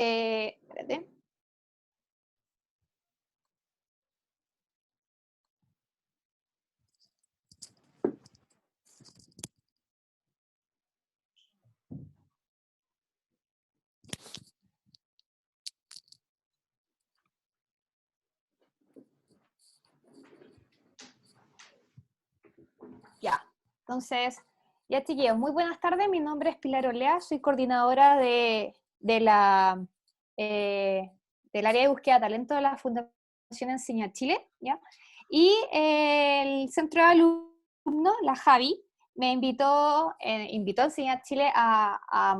Espérate. Ya, entonces, ya chiquillos, muy buenas tardes, mi nombre es Pilar Olea, soy coordinadora eh, del área de búsqueda de talento de la Fundación Enseña Chile, ¿ya? Y el centro de alumnos, la Javi, me invitó a Enseña Chile a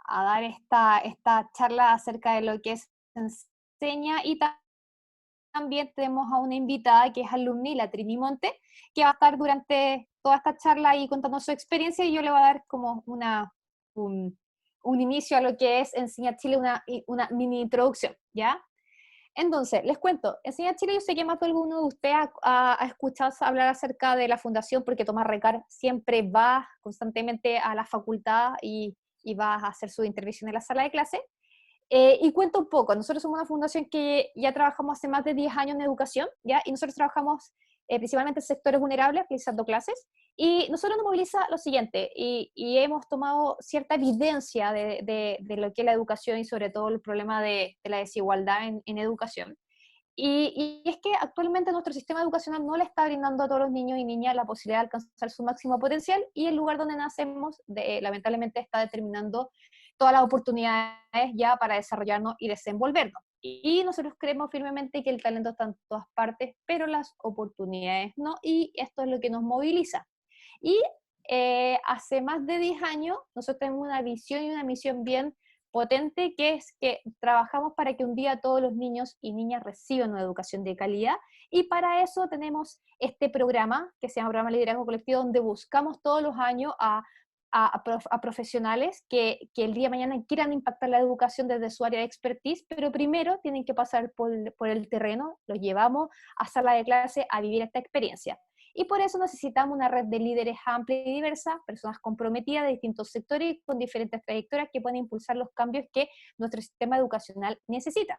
dar esta charla acerca de lo que es Enseña y también tenemos a una invitada que es alumni, la Trini Monte, que va a estar durante toda esta charla ahí contando su experiencia y yo le voy a dar como un inicio a lo que es Enseña Chile, una mini introducción, ¿ya? Entonces, les cuento, Enseña Chile, yo sé que más de alguno de ustedes ha escuchado hablar acerca de la fundación porque Tomás Recar siempre va constantemente a la facultad y va a hacer su intervención en la sala de clase. Y cuento un poco, nosotros somos una fundación que ya trabajamos hace más de 10 años en educación, ¿ya? Y nosotros trabajamos principalmente en sectores vulnerables, realizando clases, y nosotros nos moviliza lo siguiente, y hemos tomado cierta evidencia de lo que es la educación y sobre todo el problema de la desigualdad en educación. Y es que actualmente nuestro sistema educacional no le está brindando a todos los niños y niñas la posibilidad de alcanzar su máximo potencial y el lugar donde nacemos lamentablemente está determinando todas las oportunidades ya para desarrollarnos y desenvolvernos. Y nosotros creemos firmemente que el talento está en todas partes, pero las oportunidades no, y esto es lo que nos moviliza. Y hace más de 10 años nosotros tenemos una visión y una misión bien potente, que es que trabajamos para que un día todos los niños y niñas reciban una educación de calidad, y para eso tenemos este programa que se llama Programa de Liderazgo Colectivo, donde buscamos todos los años a profesionales que el día de mañana quieran impactar la educación desde su área de expertise, pero primero tienen que pasar por el terreno, los llevamos a sala de clase a vivir esta experiencia. Y por eso necesitamos una red de líderes amplia y diversa, personas comprometidas de distintos sectores y con diferentes trayectorias que pueden impulsar los cambios que nuestro sistema educacional necesita.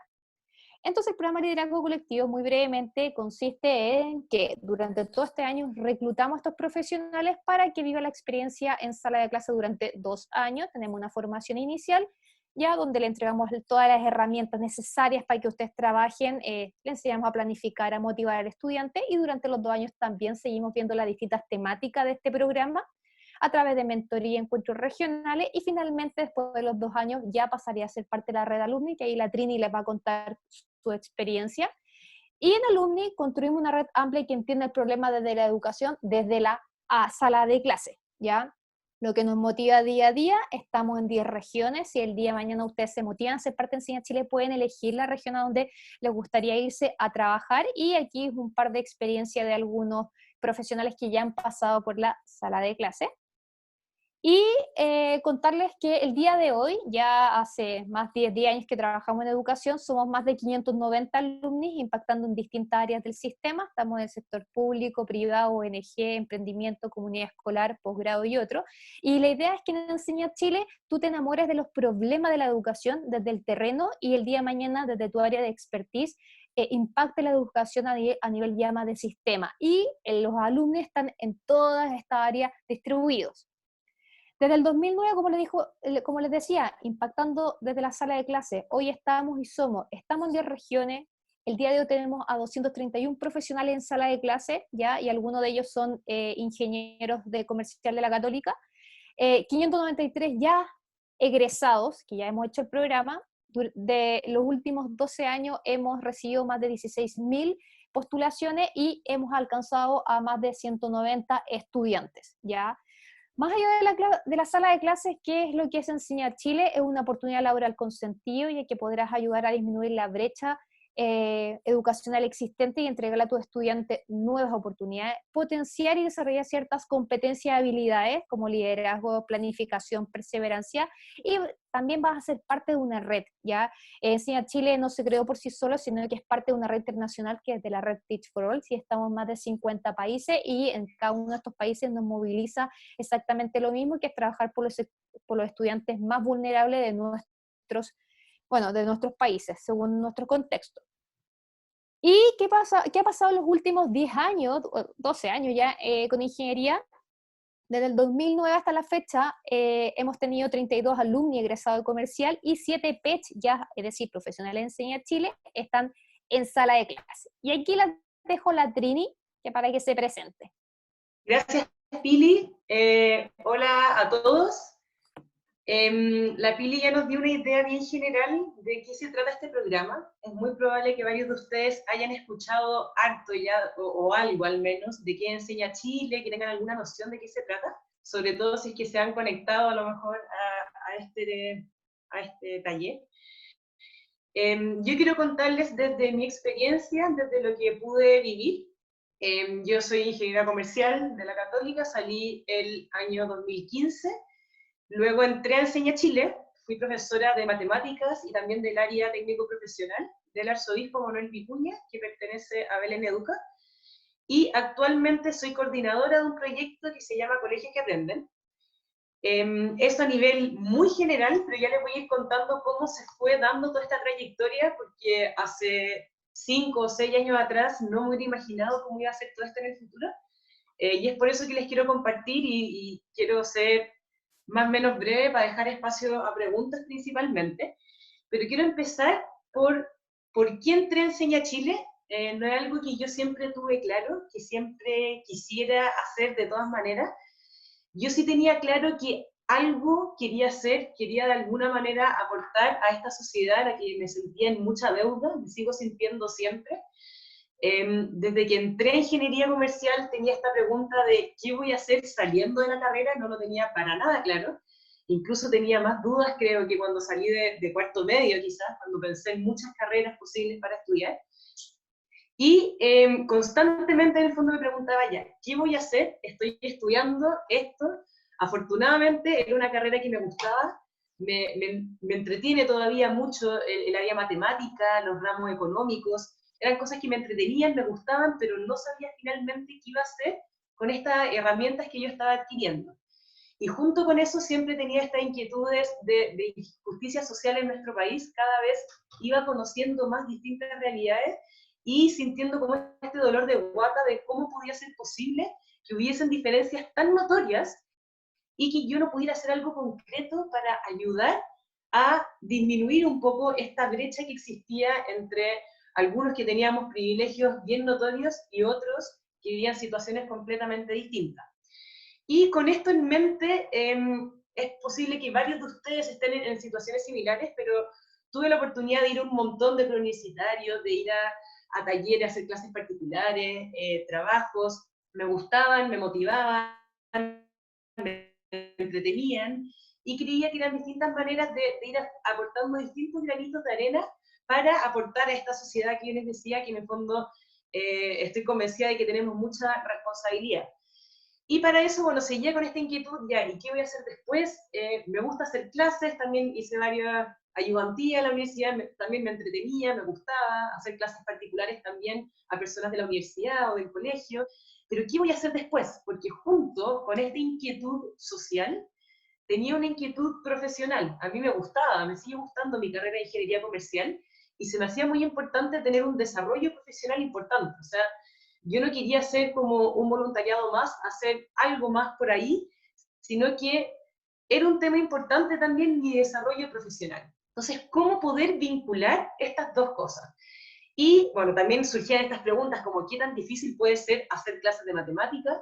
Entonces, el programa Liderazgo Colectivo, muy brevemente, consiste en que durante todo este año reclutamos a estos profesionales para que vivan la experiencia en sala de clase durante 2 años. Tenemos una formación inicial, ya donde le entregamos todas las herramientas necesarias para que ustedes trabajen, le enseñamos a planificar, a motivar al estudiante, y durante los 2 años también seguimos viendo las distintas temáticas de este programa a través de mentoría y encuentros regionales, y finalmente después de los 2 años ya pasaría a ser parte de la red alumni, que ahí la Trini les va a contar su experiencia. Y en Alumni construimos una red amplia que entiende el problema desde la educación, desde la sala de clase, ¿ya? Lo que nos motiva día a día, estamos en 10 regiones, si el día de mañana ustedes se motivan a ser parte de Enseña Chile, pueden elegir la región a donde les gustaría irse a trabajar, y aquí es un par de experiencias de algunos profesionales que ya han pasado por la sala de clase. Y contarles que el día de hoy, ya hace más de 10 años que trabajamos en educación, somos más de 590 alumnos impactando en distintas áreas del sistema. Estamos en el sector público, privado, ONG, emprendimiento, comunidad escolar, posgrado y otro. Y la idea es que en Enseña Chile tú te enamores de los problemas de la educación desde el terreno, y el día de mañana desde tu área de expertise impacte la educación a nivel ya más de sistema. Y los alumnos están en todas estas áreas distribuidos. Desde el 2009, como les decía, impactando desde la sala de clase, hoy estamos en 10 regiones, el día de hoy tenemos a 231 profesionales en sala de clase, ¿ya? Y algunos de ellos son ingenieros de comercial de la Católica, 593 ya egresados, que ya hemos hecho el programa. De los últimos 12 años hemos recibido más de 16.000 postulaciones y hemos alcanzado a más de 190 estudiantes, ¿ya? Más allá de la sala de clases, ¿qué es lo que es Enseñar Chile? Es una oportunidad laboral con sentido, y que podrás ayudar a disminuir la brecha educacional existente y entregarle a tus estudiantes nuevas oportunidades, potenciar y desarrollar ciertas competencias y habilidades como liderazgo, planificación, perseverancia, y también vas a ser parte de una red, ¿ya? Enseña Chile no se creó por sí solo, sino que es parte de una red internacional que es de la red Teach for All. Si estamos en más de 50 países, y en cada uno de estos países nos moviliza exactamente lo mismo, que es trabajar por los estudiantes más vulnerables de nuestros bueno, de nuestros países, según nuestro contexto. ¿Y qué ha pasado en los últimos 10 años, 12 años ya, con ingeniería? Desde el 2009 hasta la fecha, hemos tenido 32 alumni egresados de comercial y 7 PECH, ya, es decir, profesionales de Enseña Chile, están en sala de clase. Y aquí les dejo la Trini, que para que se presente. Gracias, Pili. Hola a todos. La Pili ya nos dio una idea bien general de qué se trata este programa. Es muy probable que varios de ustedes hayan escuchado harto ya, o algo al menos, de qué enseña Chile, que tengan alguna noción de qué se trata, sobre todo si es que se han conectado a lo mejor a este taller. Yo quiero contarles desde mi experiencia, desde lo que pude vivir. Yo soy ingeniera comercial de la Católica, salí el año 2015. Luego entré a Enseña Chile, fui profesora de matemáticas y también del área técnico-profesional del arzobispo Manuel Vicuña, que pertenece a Belén Educa, y actualmente soy coordinadora de un proyecto que se llama Colegios que Aprenden. Eso a nivel muy general, pero ya les voy a ir contando cómo se fue dando toda esta trayectoria, porque hace 5 o 6 años atrás no me hubiera imaginado cómo iba a ser todo esto en el futuro, y es por eso que les quiero compartir y quiero ser más o menos breve para dejar espacio a preguntas principalmente, pero quiero empezar por qué entré a Enseña Chile. No es algo que yo siempre tuve claro, que siempre quisiera hacer de todas maneras. Yo sí tenía claro que algo quería hacer, quería de alguna manera aportar a esta sociedad a la que me sentía en mucha deuda, me sigo sintiendo siempre. Desde que entré en ingeniería comercial tenía esta pregunta de qué voy a hacer saliendo de la carrera, no lo tenía para nada claro. Incluso tenía más dudas, creo, que cuando salí de cuarto medio, quizás, cuando pensé en muchas carreras posibles para estudiar. Y constantemente en el fondo me preguntaba ya, ¿qué voy a hacer? Estoy estudiando esto. Afortunadamente era una carrera que me gustaba, me entretiene todavía mucho el área matemática, los ramos económicos, eran cosas que me entretenían, me gustaban, pero no sabía finalmente qué iba a hacer con estas herramientas que yo estaba adquiriendo. Y junto con eso siempre tenía estas inquietudes de injusticia social en nuestro país, cada vez iba conociendo más distintas realidades y sintiendo como este dolor de guata de cómo podía ser posible que hubiesen diferencias tan notorias y que yo no pudiera hacer algo concreto para ayudar a disminuir un poco esta brecha que existía entre algunos que teníamos privilegios bien notorios y otros que vivían situaciones completamente distintas. Y con esto en mente, es posible que varios de ustedes estén en situaciones similares, pero tuve la oportunidad de ir a un montón de preuniversitarios, de ir a talleres, a hacer clases particulares, trabajos, me gustaban, me motivaban, me entretenían, y creía que eran distintas maneras de ir aportando distintos granitos de arena para aportar a esta sociedad que yo les decía que en el fondo estoy convencida de que tenemos mucha responsabilidad. Y para eso, bueno, seguía con esta inquietud, ya, ¿y qué voy a hacer después? Me gusta hacer clases, también hice varias ayudantías en la universidad, también me entretenía, me gustaba hacer clases particulares también a personas de la universidad o del colegio, pero ¿qué voy a hacer después? Porque junto con esta inquietud social, tenía una inquietud profesional. A mí me gustaba, me sigue gustando mi carrera de ingeniería comercial, y se me hacía muy importante tener un desarrollo profesional importante. O sea, yo no quería hacer como un voluntariado más, hacer algo más por ahí, sino que era un tema importante también mi desarrollo profesional. Entonces, ¿cómo poder vincular estas dos cosas? Y bueno, también surgían estas preguntas como ¿qué tan difícil puede ser hacer clases de matemáticas?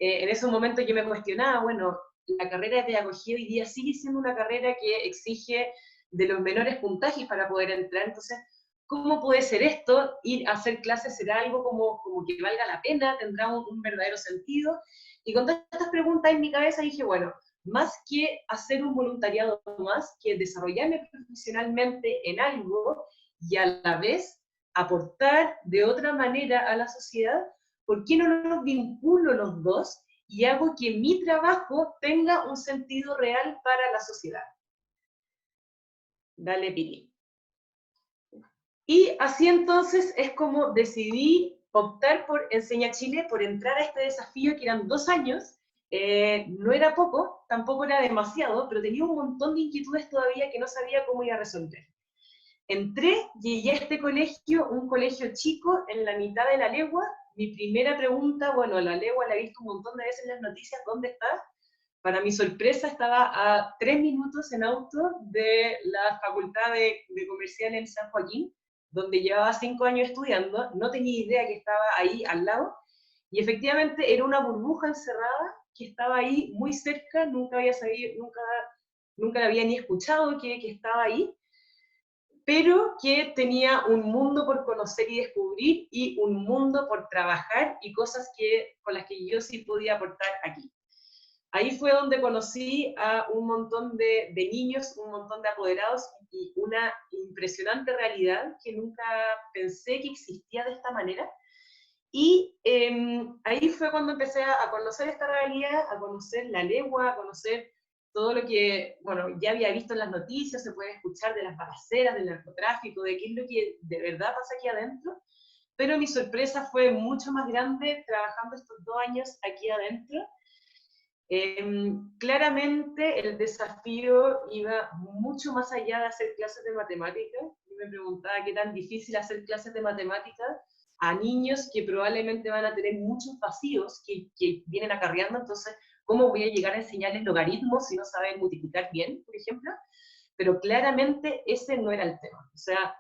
En esos momentos yo me cuestionaba, bueno, la carrera de pedagogía hoy día sigue siendo una carrera que exige de los menores puntajes para poder entrar, entonces, ¿cómo puede ser esto? Ir a hacer clases será algo como que valga la pena, tendrá un verdadero sentido. Y con todas estas preguntas en mi cabeza dije, bueno, más que hacer un voluntariado más, que desarrollarme profesionalmente en algo y a la vez aportar de otra manera a la sociedad, ¿por qué no los vinculo los dos y hago que mi trabajo tenga un sentido real para la sociedad? Dale, Pili. Y así entonces es como decidí optar por Enseña Chile, por entrar a este desafío que eran 2 años. No era poco, tampoco era demasiado, pero tenía un montón de inquietudes todavía que no sabía cómo iba a resolver. entré, llegué a este colegio, un colegio chico, en la mitad de la legua. Mi primera pregunta, bueno, la legua la he visto un montón de veces en las noticias, ¿dónde está? Para mi sorpresa, estaba a 3 minutos en auto de la Facultad de Comercial en San Joaquín, donde llevaba 5 años estudiando, no tenía idea que estaba ahí al lado, y efectivamente era una burbuja encerrada que estaba ahí muy cerca, nunca había sabido, nunca la había ni escuchado que estaba ahí, pero que tenía un mundo por conocer y descubrir, y un mundo por trabajar, y cosas con las que yo sí podía aportar aquí. Ahí fue donde conocí a un montón de niños, un montón de apoderados, y una impresionante realidad que nunca pensé que existía de esta manera. Y ahí fue cuando empecé a conocer esta realidad, a conocer la legua, a conocer todo lo que, bueno, ya había visto en las noticias, se puede escuchar de las balaceras, del narcotráfico, de qué es lo que de verdad pasa aquí adentro. Pero mi sorpresa fue mucho más grande trabajando estos 2 años aquí adentro. Claramente el desafío iba mucho más allá de hacer clases de matemáticas. Yo me preguntaba qué tan difícil hacer clases de matemáticas a niños que probablemente van a tener muchos vacíos que vienen acarreando. Entonces, ¿cómo voy a llegar a enseñarles logaritmos si no saben multiplicar bien, por ejemplo? Pero claramente ese no era el tema. O sea,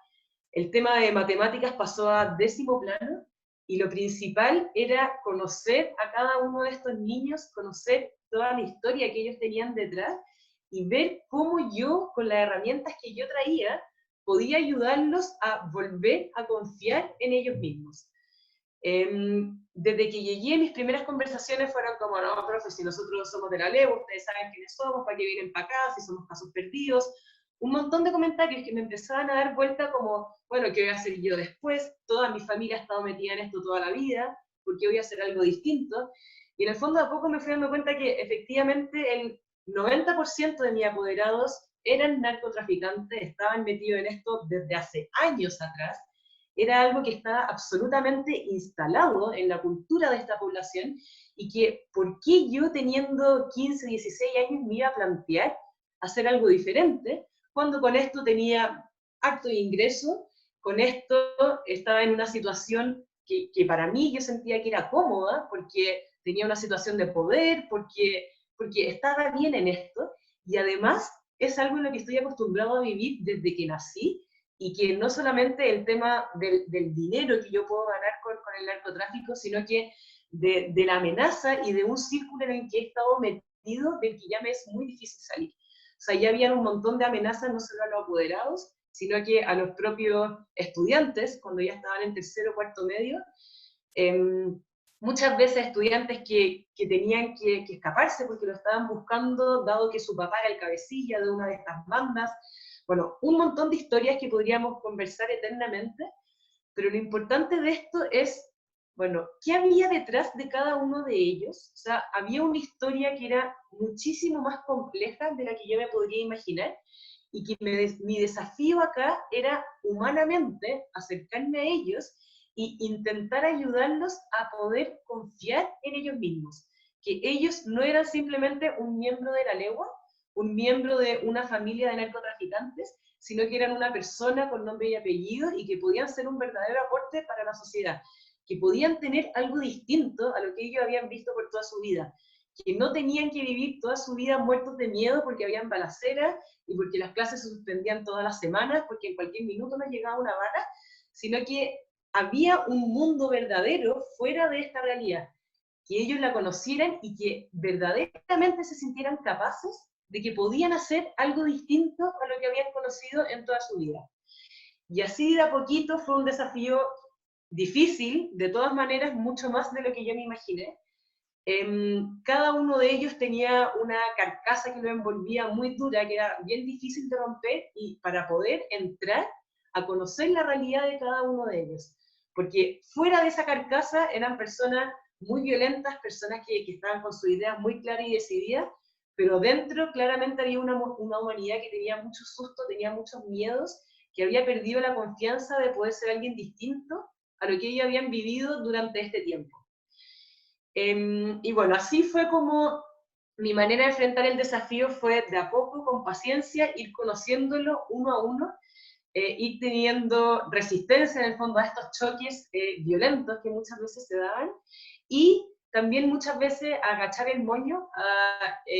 el tema de matemáticas pasó a 10º plano, y lo principal era conocer a cada uno de estos niños, conocer toda la historia que ellos tenían detrás, y ver cómo yo, con las herramientas que yo traía, podía ayudarlos a volver a confiar en ellos mismos. Desde que llegué, mis primeras conversaciones fueron como, no, profe, si nosotros somos de la ley, ustedes saben quiénes somos, para qué vienen para acá, si somos casos perdidos. Un montón de comentarios que me empezaban a dar vuelta como, bueno, ¿qué voy a hacer yo después? Toda mi familia ha estado metida en esto toda la vida, ¿por qué voy a hacer algo distinto? Y en el fondo a poco me fui dando cuenta que efectivamente el 90% de mis apoderados eran narcotraficantes, estaban metidos en esto desde hace años atrás. Era algo que estaba absolutamente instalado en la cultura de esta población, y que, ¿por qué yo teniendo 15, 16 años me iba a plantear hacer algo diferente cuando con esto tenía acto de ingreso, con esto estaba en una situación que para mí yo sentía que era cómoda, porque tenía una situación de poder, porque estaba bien en esto, y además es algo en lo que estoy acostumbrado a vivir desde que nací, y que no solamente el tema del dinero que yo puedo ganar con el narcotráfico, sino que de la amenaza y de un círculo en el que he estado metido, del que ya me es muy difícil salir. O sea, ya había un montón de amenazas, no solo a los apoderados, sino que a los propios estudiantes, cuando ya estaban en 3º o 4º medio. Muchas veces estudiantes que tenían que escaparse porque lo estaban buscando, dado que su papá era el cabecilla de una de estas bandas. Bueno, un montón de historias que podríamos conversar eternamente, pero lo importante de esto es, bueno, ¿qué había detrás de cada uno de ellos? O sea, había una historia que era muchísimo más compleja de la que yo me podría imaginar, y que mi desafío acá era humanamente acercarme a ellos e intentar ayudarlos a poder confiar en ellos mismos, que ellos no eran simplemente un miembro de la legua, un miembro de una familia de narcotraficantes, sino que eran una persona con nombre y apellido, y que podían ser un verdadero aporte para la sociedad, que podían tener algo distinto a lo que ellos habían visto por toda su vida, que no tenían que vivir toda su vida muertos de miedo porque habían balaceras y porque las clases se suspendían todas las semanas, porque en cualquier minuto nos llegaba una bala, sino que había un mundo verdadero fuera de esta realidad, que ellos la conocieran y que verdaderamente se sintieran capaces de que podían hacer algo distinto a lo que habían conocido en toda su vida. Y así de a poquito fue un desafío difícil, de todas maneras, mucho más de lo que yo me imaginé. Cada uno de ellos tenía una carcasa que lo envolvía muy dura, que era bien difícil de romper, y para poder entrar a conocer la realidad de cada uno de ellos. Porque fuera de esa carcasa eran personas muy violentas, personas que estaban con sus ideas muy claras y decididas, pero dentro claramente había una humanidad que tenía mucho susto, tenía muchos miedos, que había perdido la confianza de poder ser alguien distinto a lo que ellos habían vivido durante este tiempo. Y bueno, así fue como mi manera de enfrentar el desafío, fue de a poco, con paciencia, ir conociéndolo uno a uno, ir teniendo resistencia en el fondo a estos choques violentos que muchas veces se daban, y también muchas veces agachar el moño.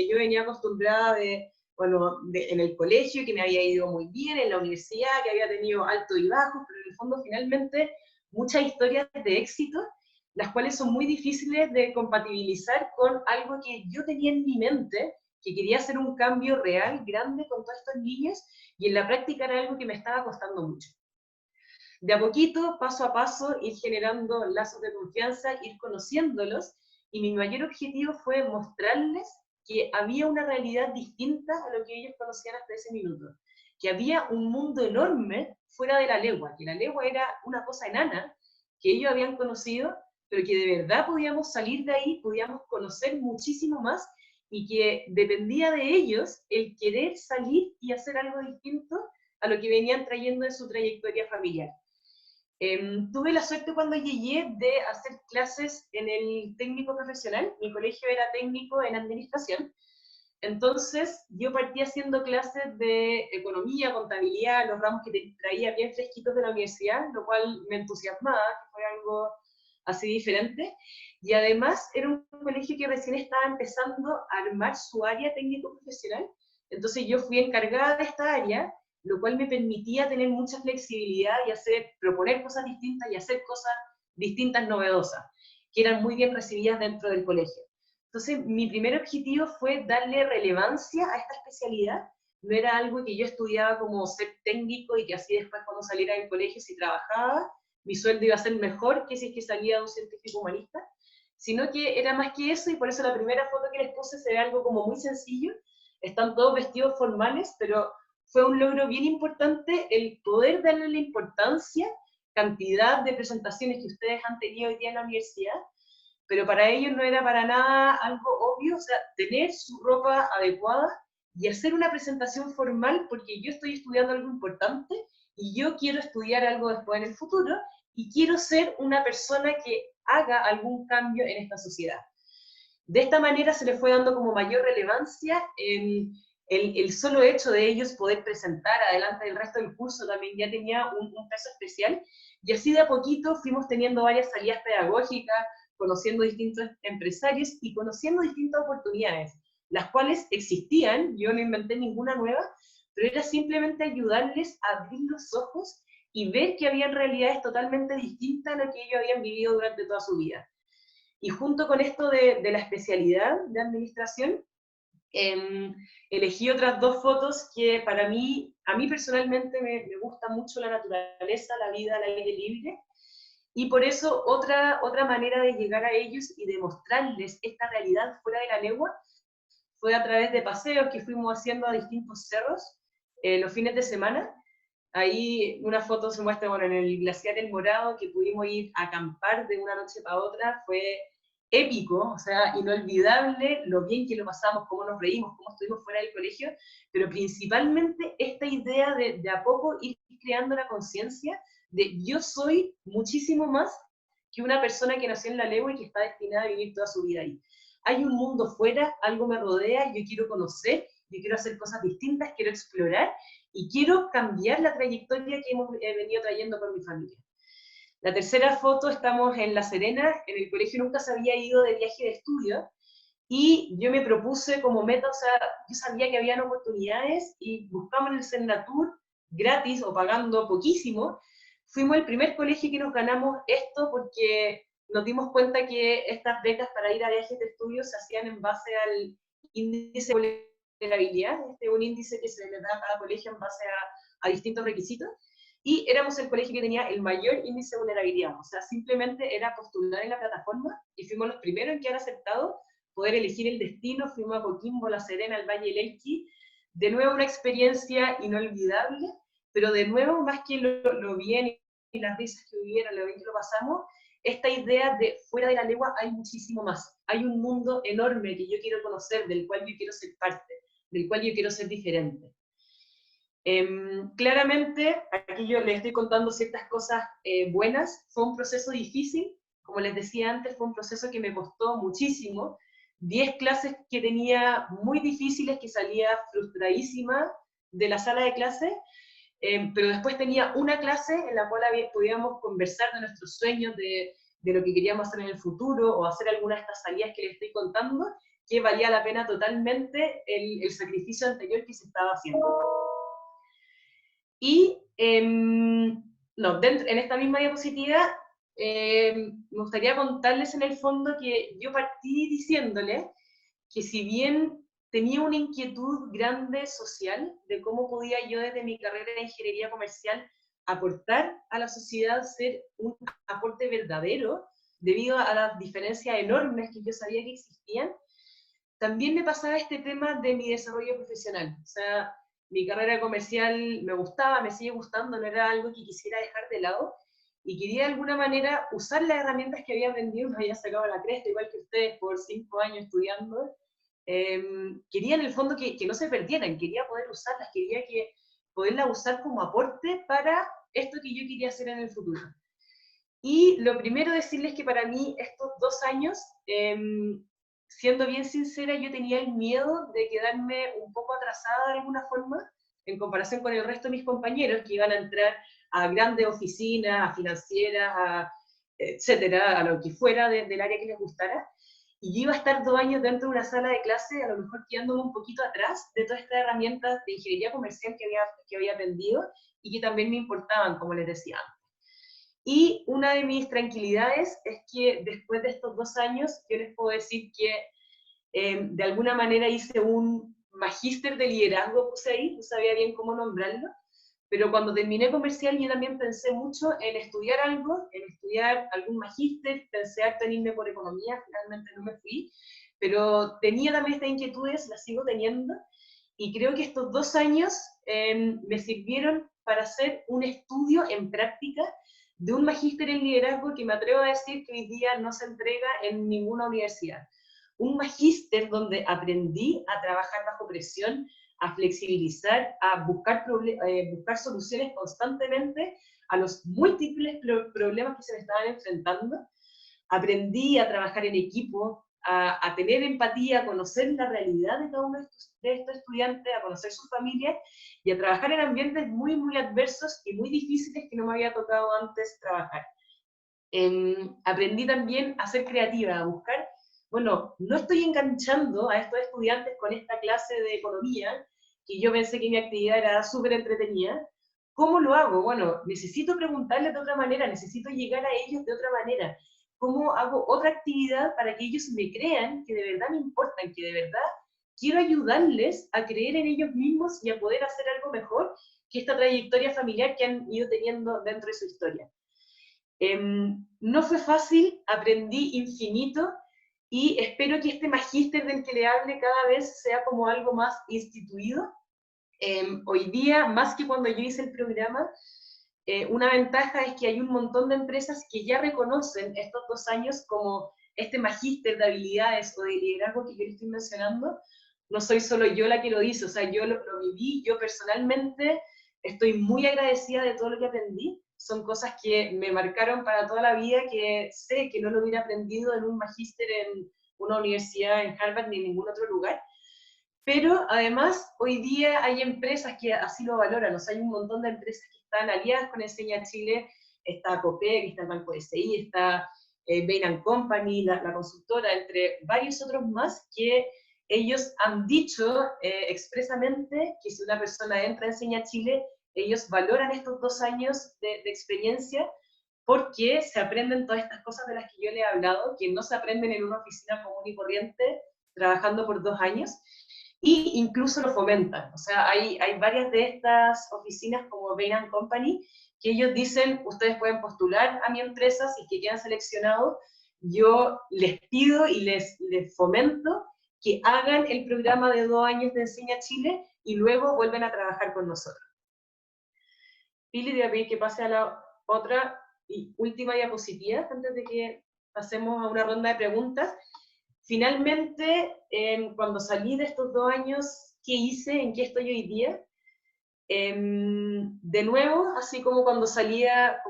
Yo venía acostumbrada en el colegio, que me había ido muy bien, en la universidad, que había tenido altos y bajos, pero en el fondo finalmente muchas historias de éxito, las cuales son muy difíciles de compatibilizar con algo que yo tenía en mi mente, que quería hacer un cambio real, grande con todos estos niños, y en la práctica era algo que me estaba costando mucho. De a poquito, paso a paso, ir generando lazos de confianza, ir conociéndolos, y mi mayor objetivo fue mostrarles que había una realidad distinta a lo que ellos conocían hasta ese minuto, que había un mundo enorme fuera de la legua, que la legua era una cosa enana que ellos habían conocido, pero que de verdad podíamos salir de ahí, podíamos conocer muchísimo más, y que dependía de ellos el querer salir y hacer algo distinto a lo que venían trayendo en su trayectoria familiar. Tuve la suerte cuando llegué de hacer clases en el técnico profesional. Mi colegio era técnico en administración, entonces yo partí haciendo clases de economía, contabilidad, los ramos que te traía bien fresquitos de la universidad, lo cual me entusiasmaba, que fue algo así diferente. Y además era un colegio que recién estaba empezando a armar su área técnico profesional, entonces yo fui encargada de esta área, lo cual me permitía tener mucha flexibilidad y proponer cosas distintas y hacer cosas distintas, novedosas, que eran muy bien recibidas dentro del colegio. Entonces, mi primer objetivo fue darle relevancia a esta especialidad. No era algo que yo estudiaba como ser técnico y que así después cuando saliera del colegio, si trabajaba, mi sueldo iba a ser mejor que si es que salía de un científico humanista, sino que era más que eso, y por eso la primera foto que les puse se ve algo como muy sencillo. Están todos vestidos formales, pero fue un logro bien importante el poder darle la importancia, cantidad de presentaciones que ustedes han tenido hoy día en la universidad, pero para ellos no era para nada algo obvio, o sea, tener su ropa adecuada y hacer una presentación formal, porque yo estoy estudiando algo importante y yo quiero estudiar algo después en el futuro y quiero ser una persona que haga algún cambio en esta sociedad. De esta manera se les fue dando como mayor relevancia. El solo hecho de ellos poder presentar adelante del resto del curso también ya tenía un peso especial, y así de a poquito fuimos teniendo varias salidas pedagógicas, conociendo distintos empresarios y conociendo distintas oportunidades, las cuales existían, yo no inventé ninguna nueva, pero era simplemente ayudarles a abrir los ojos y ver que había realidades totalmente distintas a lo que ellos habían vivido durante toda su vida. Y junto con esto de la especialidad de administración, elegí otras dos fotos que para mí, a mí personalmente me gusta mucho la naturaleza, la vida al aire libre, y por eso otra manera de llegar a ellos y de mostrarles esta realidad fuera de la legua fue a través de paseos que fuimos haciendo a distintos cerros los fines de semana. Ahí una foto se muestra, bueno, en el glaciar El Morado, que pudimos ir a acampar de una noche para otra. Fue épico, o sea, inolvidable lo bien que lo pasamos, cómo nos reímos, cómo estuvimos fuera del colegio, pero principalmente esta idea de a poco ir creando la conciencia de yo soy muchísimo más que una persona que nació en la legua y que está destinada a vivir toda su vida ahí. Hay un mundo fuera, algo me rodea, yo quiero conocer, yo quiero hacer cosas distintas, quiero explorar y quiero cambiar la trayectoria que hemos venido trayendo con mi familia. La tercera foto, estamos en La Serena, en el colegio nunca se había ido de viaje de estudio, y yo me propuse como meta, o sea, yo sabía que habían oportunidades y buscamos en el Senatur gratis o pagando poquísimo. Fuimos el primer colegio que nos ganamos esto porque nos dimos cuenta que estas becas para ir a viajes de estudio se hacían en base al índice de vulnerabilidad, un índice que se le da a cada colegio en base a distintos requisitos, y éramos el colegio que tenía el mayor índice de vulnerabilidad, o sea, simplemente era postular en la plataforma y fuimos los primeros en que han aceptado poder elegir el destino. Fuimos a Coquimbo, La Serena, el Valle del Elqui, de nuevo una experiencia inolvidable, pero de nuevo, más que lo bien y las risas que vivieron, lo bien que lo pasamos, esta idea de fuera de la legua hay muchísimo más, hay un mundo enorme que yo quiero conocer, del cual yo quiero ser parte, del cual yo quiero ser diferente. Claramente, aquí yo les estoy contando ciertas cosas buenas. Fue un proceso difícil, como les decía antes, fue un proceso que me costó muchísimo. 10 clases que tenía muy difíciles, que salía frustradísima de la sala de clase, pero después tenía una clase en la cual podíamos conversar de nuestros sueños, de lo que queríamos hacer en el futuro, o hacer alguna de estas salidas que les estoy contando, que valía la pena totalmente el sacrificio anterior que se estaba haciendo. Y, no, en esta misma diapositiva, me gustaría contarles en el fondo que yo partí diciéndole que si bien tenía una inquietud grande social de cómo podía yo desde mi carrera de ingeniería comercial aportar a la sociedad, ser un aporte verdadero, debido a las diferencias enormes que yo sabía que existían, también me pasaba este tema de mi desarrollo profesional. O sea, mi carrera comercial me gustaba, me sigue gustando, no era algo que quisiera dejar de lado, y quería de alguna manera usar las herramientas que había aprendido, me había sacado la cresta, igual que ustedes, por 5 años estudiando. Quería en el fondo que no se perdieran, quería poder usarlas, quería poderlas usar como aporte para esto que yo quería hacer en el futuro. Y lo primero decirles que para mí estos 2 años, siendo bien sincera, yo tenía el miedo de quedarme un poco atrasada de alguna forma en comparación con el resto de mis compañeros que iban a entrar a grandes oficinas, a financieras, etcétera, a lo que fuera del área que les gustara. Y yo iba a estar 2 años dentro de una sala de clase, a lo mejor quedándome un poquito atrás de todas estas herramientas de ingeniería comercial que había aprendido y que también me importaban, como les decía. Y una de mis tranquilidades es que después de estos 2 años, yo les puedo decir que de alguna manera hice un magíster de liderazgo, puse ahí, no sabía bien cómo nombrarlo, pero cuando terminé comercial yo también pensé mucho en estudiar algo, en estudiar algún magíster, pensé harto en irme por economía, finalmente no me fui, pero tenía también estas inquietudes, las sigo teniendo, y creo que estos 2 años me sirvieron para hacer un estudio en práctica de un magíster en liderazgo que me atrevo a decir que hoy día no se entrega en ninguna universidad. Un magíster donde aprendí a trabajar bajo presión, a flexibilizar, a buscar soluciones constantemente a los múltiples problemas que se me estaban enfrentando. Aprendí a trabajar en equipo, a tener empatía, a conocer la realidad de cada uno de estos estudiantes, a conocer sus familias y a trabajar en ambientes muy, muy adversos y muy difíciles que no me había tocado antes trabajar. Aprendí también a ser creativa, a buscar, bueno, no estoy enganchando a estos estudiantes con esta clase de economía, que yo pensé que mi actividad era súper entretenida. ¿Cómo lo hago? Bueno, necesito preguntarles de otra manera, necesito llegar a ellos de otra manera. ¿Cómo hago otra actividad para que ellos me crean que de verdad me importan, que de verdad quiero ayudarles a creer en ellos mismos y a poder hacer algo mejor que esta trayectoria familiar que han ido teniendo dentro de su historia? No fue fácil, aprendí infinito y espero que este magíster del que le hable cada vez sea como algo más instituido. Hoy día, más que cuando yo hice el programa, una ventaja es que hay un montón de empresas que ya reconocen estos 2 años como este magíster de habilidades o de liderazgo que yo les estoy mencionando. No soy solo yo la que lo dice, o sea, yo lo viví, yo personalmente estoy muy agradecida de todo lo que aprendí. Son cosas que me marcaron para toda la vida, que sé que no lo hubiera aprendido en un magíster en una universidad en Harvard ni en ningún otro lugar. Pero además, hoy día hay empresas que así lo valoran, o sea, hay un montón de empresas que están aliadas con Enseña Chile, está Copec, está el Banco SI, está Bain & Company, la consultora, entre varios otros más, que ellos han dicho expresamente que si una persona entra a Enseña Chile, ellos valoran estos 2 años de experiencia porque se aprenden todas estas cosas de las que yo le he hablado, que no se aprenden en una oficina común y corriente trabajando por 2 años, y incluso lo fomentan. O sea, hay varias de estas oficinas como Bain & Company que ellos dicen, ustedes pueden postular a mi empresa si que quedan seleccionados, yo les pido y les fomento que hagan el programa de 2 años de Enseña Chile y luego vuelven a trabajar con nosotros. Pili, te voy a pedir que pase a la otra y última diapositiva antes de que pasemos a una ronda de preguntas. Finalmente, cuando salí de estos 2 años, ¿qué hice? ¿En qué estoy hoy día? De nuevo, así como cuando salía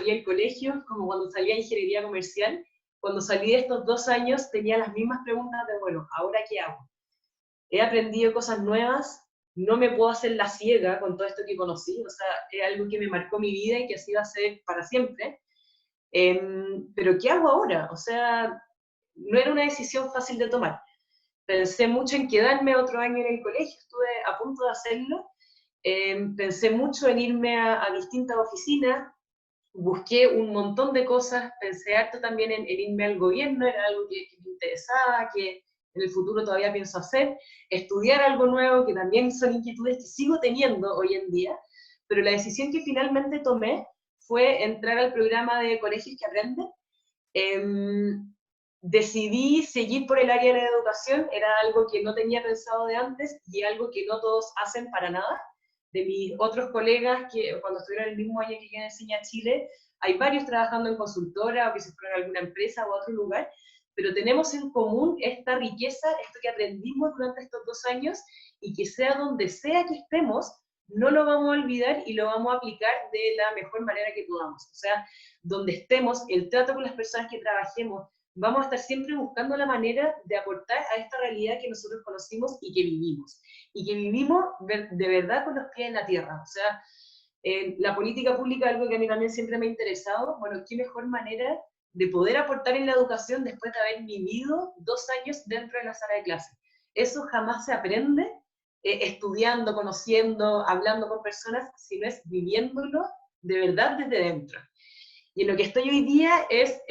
del colegio, como cuando salía de ingeniería comercial, cuando salí de estos 2 años tenía las mismas preguntas de, bueno, ¿ahora qué hago? He aprendido cosas nuevas, no me puedo hacer la ciega con todo esto que conocí, o sea, es algo que me marcó mi vida y que así va a ser para siempre. Pero ¿qué hago ahora? O sea, no era una decisión fácil de tomar. Pensé mucho en quedarme otro año en el colegio, estuve a punto de hacerlo. Pensé mucho en irme a distintas oficinas, busqué un montón de cosas, pensé harto también en irme al gobierno, era algo que me interesaba, que en el futuro todavía pienso hacer, estudiar algo nuevo, que también son inquietudes que sigo teniendo hoy en día, pero la decisión que finalmente tomé fue entrar al programa de Colegios que Aprenden. Decidí seguir por el área de la educación, era algo que no tenía pensado de antes y algo que no todos hacen para nada. De mis otros colegas que cuando estuvieron el mismo año que yo enseñé a Chile, hay varios trabajando en consultora o que se fueron a alguna empresa o a otro lugar, pero tenemos en común esta riqueza, esto que aprendimos durante estos 2 años y que sea donde sea que estemos, no lo vamos a olvidar y lo vamos a aplicar de la mejor manera que podamos. O sea, donde estemos, el trato con las personas que trabajemos, vamos a estar siempre buscando la manera de aportar a esta realidad que nosotros conocimos y que vivimos. Y que vivimos de verdad con los pies en la tierra. O sea, la política pública es algo que a mí también siempre me ha interesado. Bueno, qué mejor manera de poder aportar en la educación después de haber vivido 2 años dentro de la sala de clase. Eso jamás se aprende estudiando, conociendo, hablando con personas, sino es viviéndolo de verdad desde dentro. Y en lo que estoy hoy día es,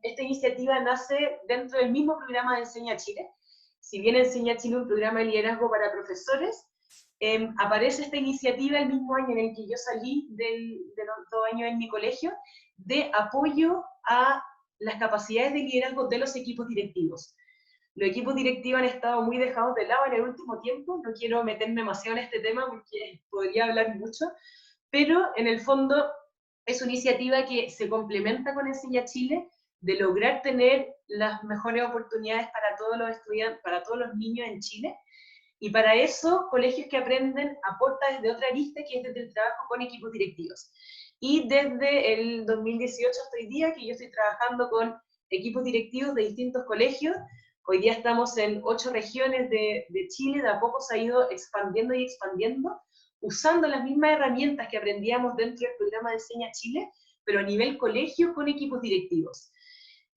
esta iniciativa nace dentro del mismo programa de Enseña Chile. Si bien Enseña Chile es un programa de liderazgo para profesores, aparece esta iniciativa el mismo año en el que yo salí de los 2 años en mi colegio, de apoyo a las capacidades de liderazgo de los equipos directivos. Los equipos directivos han estado muy dejados de lado en el último tiempo, no quiero meterme demasiado en este tema porque podría hablar mucho, pero en el fondo es una iniciativa que se complementa con Enseña Chile, de lograr tener las mejores oportunidades para todos los estudiantes, para todos los niños en Chile, y para eso Colegios que Aprenden aporta desde otra lista, que es desde el trabajo con equipos directivos. Y desde el 2018 hasta hoy día, que yo estoy trabajando con equipos directivos de distintos colegios. Hoy día estamos en 8 regiones de Chile, de a poco se ha ido expandiendo y expandiendo, usando las mismas herramientas que aprendíamos dentro del programa de Enseña Chile, pero a nivel colegio con equipos directivos.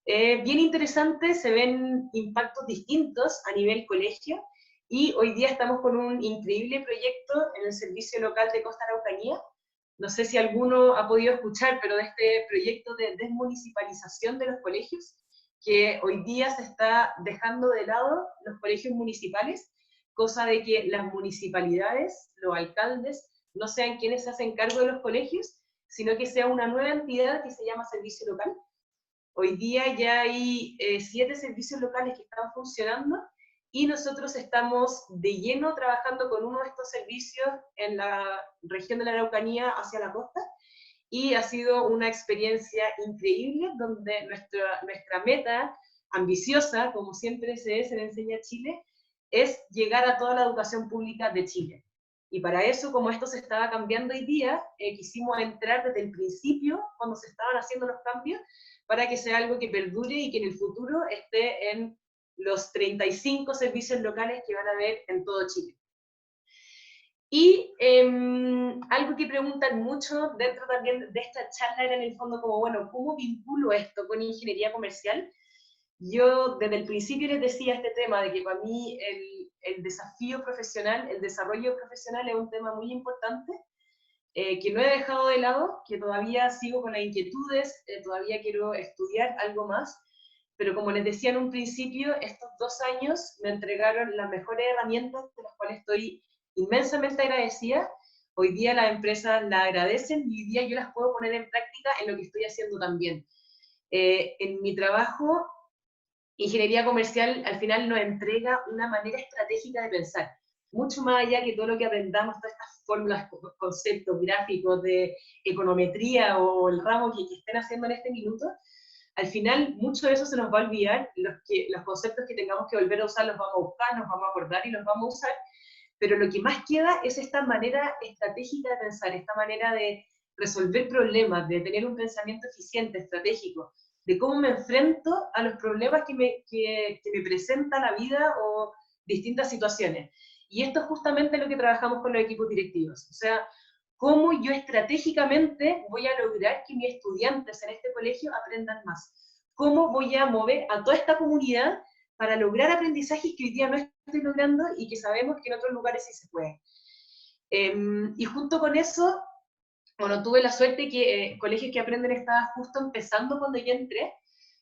Bien interesante, se ven impactos distintos a nivel colegio, y hoy día estamos con un increíble proyecto en el Servicio Local de Costa Araucanía. No sé si alguno ha podido escuchar, pero de este proyecto de desmunicipalización de los colegios, que hoy día se está dejando de lado los colegios municipales, cosa de que las municipalidades, los alcaldes, no sean quienes se hacen cargo de los colegios, sino que sea una nueva entidad que se llama Servicio Local. Hoy día ya hay 7 servicios locales que están funcionando, y nosotros estamos de lleno trabajando con uno de estos servicios en la región de la Araucanía hacia la costa, y ha sido una experiencia increíble donde nuestra meta ambiciosa, como siempre se es en Enseña Chile, es llegar a toda la educación pública de Chile. Y para eso, como esto se estaba cambiando hoy día, quisimos entrar desde el principio, cuando se estaban haciendo los cambios, para que sea algo que perdure y que en el futuro esté en los 35 servicios locales que van a haber en todo Chile. Y algo que preguntan mucho dentro también de esta charla era en el fondo como, bueno, ¿cómo vinculo esto con ingeniería comercial? Yo desde el principio les decía este tema de que para mí el desafío profesional, el desarrollo profesional es un tema muy importante, que no he dejado de lado, que todavía sigo con las inquietudes, todavía quiero estudiar algo más, pero como les decía en un principio, estos 2 años me entregaron las mejores herramientas, de las cuales estoy inmensamente agradecida. Hoy día las empresas las agradecen y hoy día yo las puedo poner en práctica en lo que estoy haciendo también. En mi trabajo, ingeniería comercial al final nos entrega una manera estratégica de pensar, mucho más allá que todo lo que aprendamos, todas estas fórmulas, conceptos gráficos de econometría o el ramo que estén haciendo en este minuto. Al final, mucho de eso se nos va a olvidar, los conceptos que tengamos que volver a usar los vamos a buscar, nos vamos a acordar y los vamos a usar, pero lo que más queda es esta manera estratégica de pensar, esta manera de resolver problemas, de tener un pensamiento eficiente, estratégico, de cómo me enfrento a los problemas que me presenta la vida o distintas situaciones. Y esto es justamente lo que trabajamos con los equipos directivos. O sea, cómo yo estratégicamente voy a lograr que mis estudiantes en este colegio aprendan más. Cómo voy a mover a toda esta comunidad para lograr aprendizajes que hoy día no estoy logrando y que sabemos que en otros lugares sí se puede. Y junto con eso, bueno, tuve la suerte que Colegios que Aprenden estaba justo empezando cuando yo entré,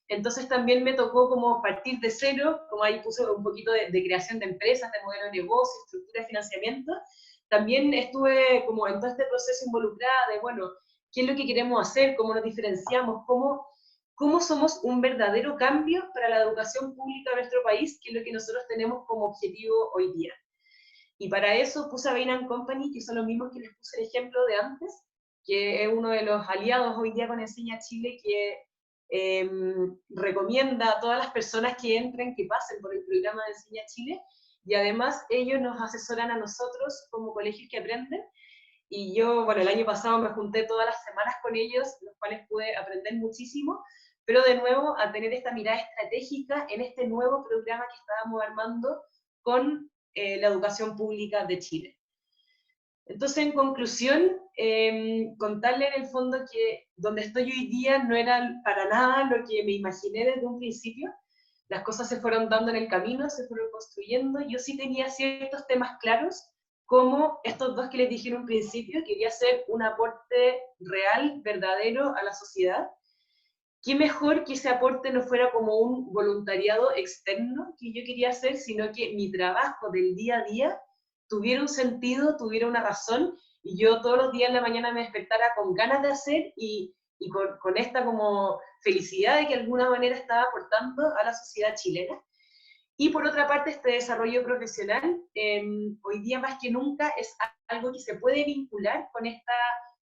entonces también me tocó como partir de cero, como ahí puse un poquito de creación de empresas, de modelo de negocio, estructura de financiamiento. También estuve como en todo este proceso involucrada de, bueno, qué es lo que queremos hacer, cómo nos diferenciamos, cómo somos un verdadero cambio para la educación pública de nuestro país, que es lo que nosotros tenemos como objetivo hoy día. Y para eso puse a Bain & Company, que son los mismos que les puse el ejemplo de antes, que es uno de los aliados hoy día con Enseña Chile, que recomienda a todas las personas que entren, que pasen por el programa de Enseña Chile, y además ellos nos asesoran a nosotros como Colegios que Aprenden, y yo, bueno, el año pasado me junté todas las semanas con ellos, los cuales pude aprender muchísimo, pero de nuevo a tener esta mirada estratégica en este nuevo programa que estábamos armando con la educación pública de Chile. Entonces, en conclusión, contarle en el fondo que donde estoy hoy día no era para nada lo que me imaginé desde un principio. Las cosas se fueron dando en el camino, se fueron construyendo. Yo sí tenía ciertos temas claros, como estos dos que les dije en un principio, quería hacer un aporte real, verdadero a la sociedad. Qué mejor que ese aporte no fuera como un voluntariado externo que yo quería hacer, sino que mi trabajo del día a día tuviera un sentido, tuviera una razón, y yo todos los días en la mañana me despertara con ganas de hacer y con esta como felicidad de que de alguna manera estaba aportando a la sociedad chilena. Y por otra parte, este desarrollo profesional, hoy día más que nunca es algo que se puede vincular con esta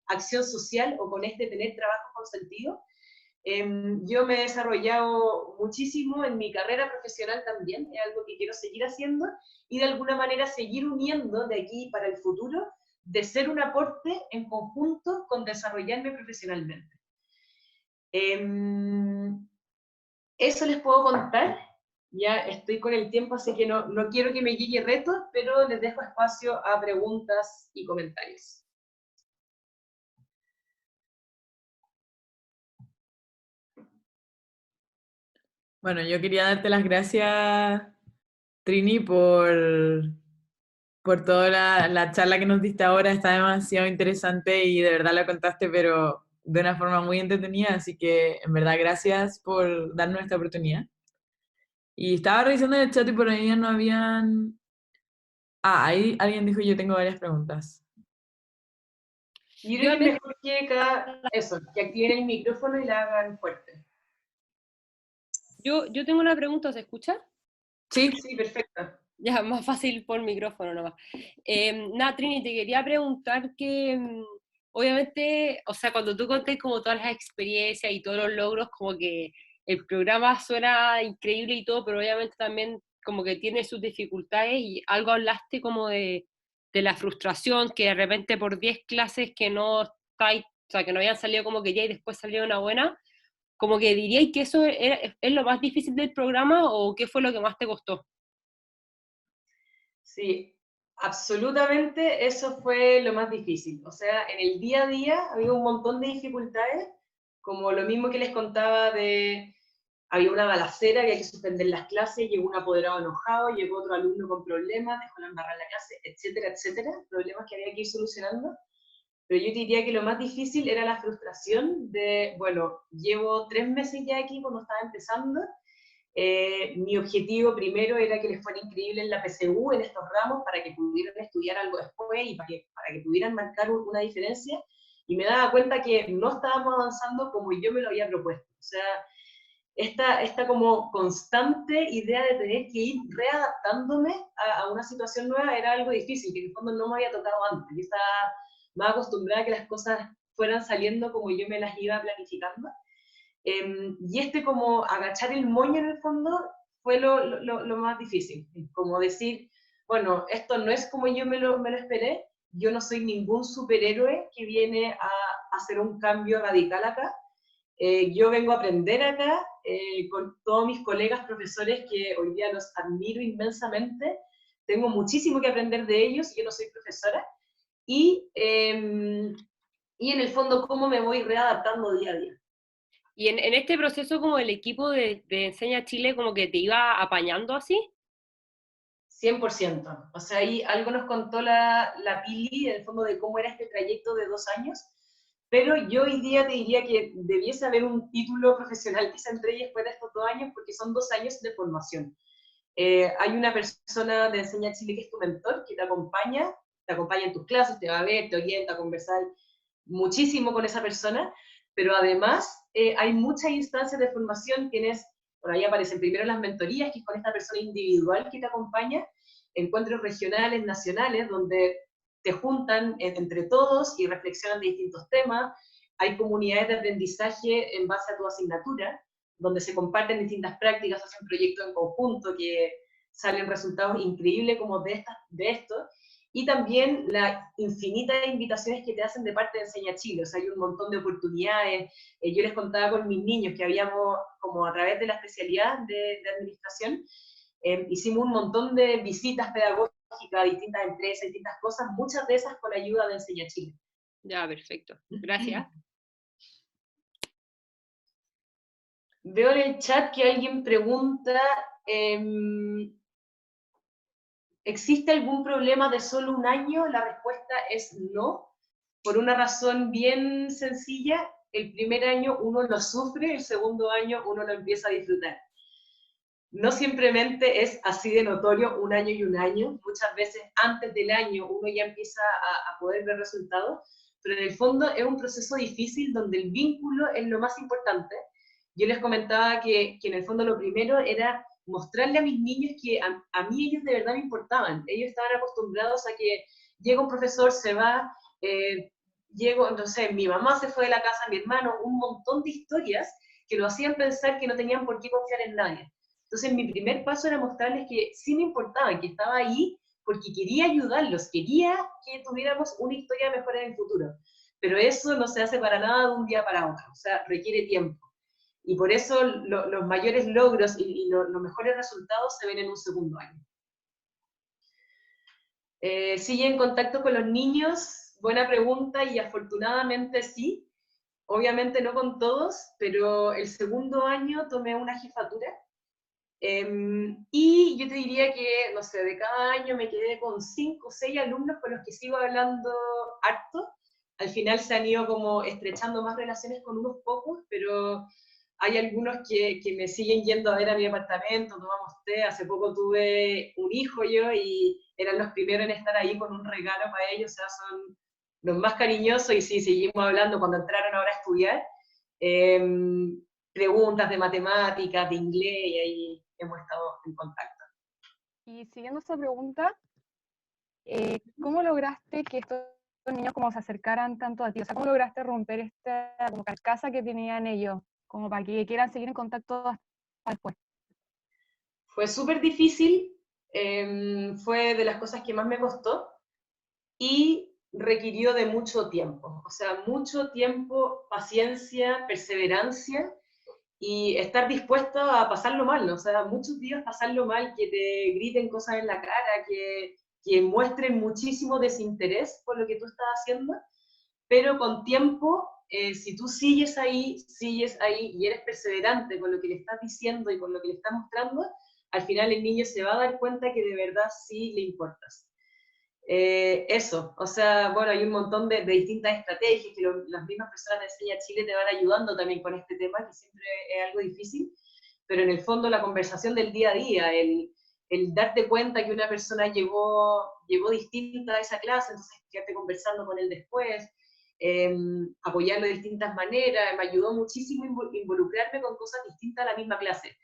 acción social o con este tener trabajo con sentido. Yo me he desarrollado muchísimo en mi carrera profesional también, es algo que quiero seguir haciendo y de alguna manera seguir uniendo de aquí para el futuro, de ser un aporte en conjunto con desarrollarme profesionalmente. Eso les puedo contar, ya estoy con el tiempo, así que no quiero que me llegue retos, pero les dejo espacio a preguntas y comentarios. Bueno, yo quería darte las gracias, Trini, por toda la charla que nos diste ahora. Está demasiado interesante y de verdad la contaste, pero de una forma muy entretenida, así que en verdad gracias por darnos esta oportunidad. Y estaba revisando el chat y por ahí no habían... Ah, ahí alguien dijo yo tengo varias preguntas. Yo creo que es mejor que activen el micrófono y la hagan fuerte. Yo tengo una pregunta, ¿se escucha? Sí, sí, perfecto. Ya, más fácil por micrófono nomás. Nada, Trini, te quería preguntar que, obviamente, o sea, cuando tú contés como todas las experiencias y todos los logros, como que el programa suena increíble y todo, pero obviamente también como que tiene sus dificultades y algo hablaste como de la frustración, que de repente por 10 clases que no estáis, o sea, que no habían salido como quería y después salió una buena, como que diríais que eso es lo más difícil del programa o qué fue lo que más te costó. Sí, absolutamente eso fue lo más difícil. O sea, en el día a día había un montón de dificultades, como lo mismo que les contaba de, había una balacera, había que suspender las clases, llegó un apoderado enojado, llegó otro alumno con problemas, dejó la embarrada en la clase, etcétera, etcétera, problemas que había que ir solucionando. Pero yo diría que lo más difícil era la frustración de, bueno, llevo 3 meses ya aquí cuando estaba empezando. Mi objetivo primero era que les fuera increíble en la PSU, en estos ramos, para que pudieran estudiar algo después y para que pudieran marcar una diferencia. Y me daba cuenta que no estábamos avanzando como yo me lo había propuesto. O sea, esta como constante idea de tener que ir readaptándome a una situación nueva era algo difícil, que en el fondo no me había tocado antes. Yo estaba más acostumbrada a que las cosas fueran saliendo como yo me las iba planificando. Y como agachar el moño en el fondo fue lo más difícil, como decir, bueno, esto no es como yo me lo esperé, yo no soy ningún superhéroe que viene a hacer un cambio radical acá, yo vengo a aprender acá con todos mis colegas profesores que hoy día los admiro inmensamente, tengo muchísimo que aprender de ellos, yo no soy profesora, y en el fondo cómo me voy readaptando día a día. Y en este proceso como el equipo de Enseña Chile como que te iba apañando así. 100%. O sea, ahí algo nos contó la Pili, en el fondo, de cómo era este trayecto de 2 años, pero yo hoy día te diría que debiese haber un título profesional que se entregue después de estos 2 años, porque son 2 años de formación. Hay una persona de Enseña Chile que es tu mentor, que te acompaña en tus clases, te va a ver, te orienta, a conversar muchísimo con esa persona, pero además hay muchas instancias de formación, tienes, por ahí aparecen primero las mentorías, que es con esta persona individual que te acompaña, encuentros regionales, nacionales, donde te juntan entre todos y reflexionan de distintos temas, hay comunidades de aprendizaje en base a tu asignatura, donde se comparten distintas prácticas, hacen proyectos en conjunto que salen resultados increíbles como de esto, y también las infinitas invitaciones que te hacen de parte de Enseña Chile, o sea, hay un montón de oportunidades. Yo les contaba con mis niños que habíamos, como a través de la especialidad de administración, hicimos un montón de visitas pedagógicas a distintas empresas, distintas cosas, muchas de esas con ayuda de Enseña Chile. Ya, perfecto. Gracias. Veo en el chat que alguien pregunta, ¿existe algún problema de solo un año? La respuesta es no, por una razón bien sencilla. El primer año uno lo sufre, el segundo año uno lo empieza a disfrutar. No simplemente es así de notorio un año y un año, muchas veces antes del año uno ya empieza a poder ver resultados, pero en el fondo es un proceso difícil donde el vínculo es lo más importante. Yo les comentaba que en el fondo lo primero era mostrarle a mis niños que a mí ellos de verdad me importaban. Ellos estaban acostumbrados a que llega un profesor, se va, llego, no sé, mi mamá se fue de la casa, mi hermano, un montón de historias que lo hacían pensar que no tenían por qué confiar en nadie. Entonces mi primer paso era mostrarles que sí me importaba, que estaba ahí porque quería ayudarlos, quería que tuviéramos una historia mejor en el futuro. Pero eso no se hace para nada de un día para otro, o sea, requiere tiempo. Y por eso los mayores logros y los mejores resultados se ven en un segundo año. ¿Sigue en contacto con los niños? Buena pregunta, y afortunadamente sí. Obviamente no con todos, pero el segundo año tomé una jefatura. Y yo te diría que, no sé, de cada año me quedé con 5 o 6 alumnos con los que sigo hablando harto. Al final se han ido como estrechando más relaciones con unos pocos, pero hay algunos que me siguen yendo a ver a mi apartamento, tomamos té. Hace poco tuve un hijo yo y eran los primeros en estar ahí con un regalo para ellos, o sea, son los más cariñosos, y sí, seguimos hablando cuando entraron ahora a estudiar. Preguntas de matemáticas, de inglés, y ahí hemos estado en contacto. Y siguiendo esa pregunta, ¿cómo lograste que estos niños como se acercaran tanto a ti? O sea, ¿cómo lograste romper esta como carcasa que tenían ellos, como para que quieran seguir en contacto hasta después? Fue súper difícil, fue de las cosas que más me costó, y requirió de mucho tiempo, o sea, mucho tiempo, paciencia, perseverancia, y estar dispuesto a pasarlo mal, ¿no? O sea, muchos días pasarlo mal, que te griten cosas en la cara, que muestren muchísimo desinterés por lo que tú estás haciendo, pero con tiempo, si tú sigues ahí y eres perseverante con lo que le estás diciendo y con lo que le estás mostrando, al final el niño se va a dar cuenta que de verdad sí le importas. Eso, o sea, bueno, hay un montón de distintas estrategias que las mismas personas de Enseña Chile te van ayudando también con este tema, que siempre es algo difícil, pero en el fondo la conversación del día a día, el darte cuenta que una persona llegó distinta a esa clase, entonces quedarte conversando con él después, apoyarlo de distintas maneras, me ayudó muchísimo involucrarme con cosas distintas a la misma clase.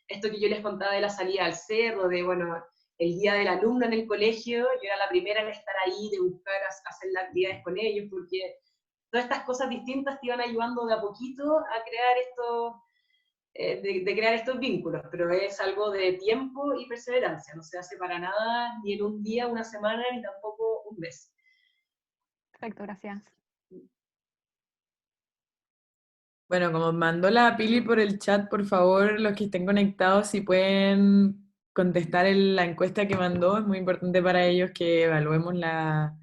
Esto que yo les contaba de la salida al cerro, de, bueno, el día del alumno en el colegio, yo era la primera en estar ahí, de buscar hacer las actividades con ellos, porque todas estas cosas distintas te iban ayudando de a poquito a crear de crear estos vínculos, pero es algo de tiempo y perseverancia, no se hace para nada ni en un día, una semana, ni tampoco un mes. Perfecto, gracias. Bueno, como mandó la Pili por el chat, por favor, los que estén conectados, si pueden contestar la encuesta que mandó. Es muy importante para ellos que evaluemos la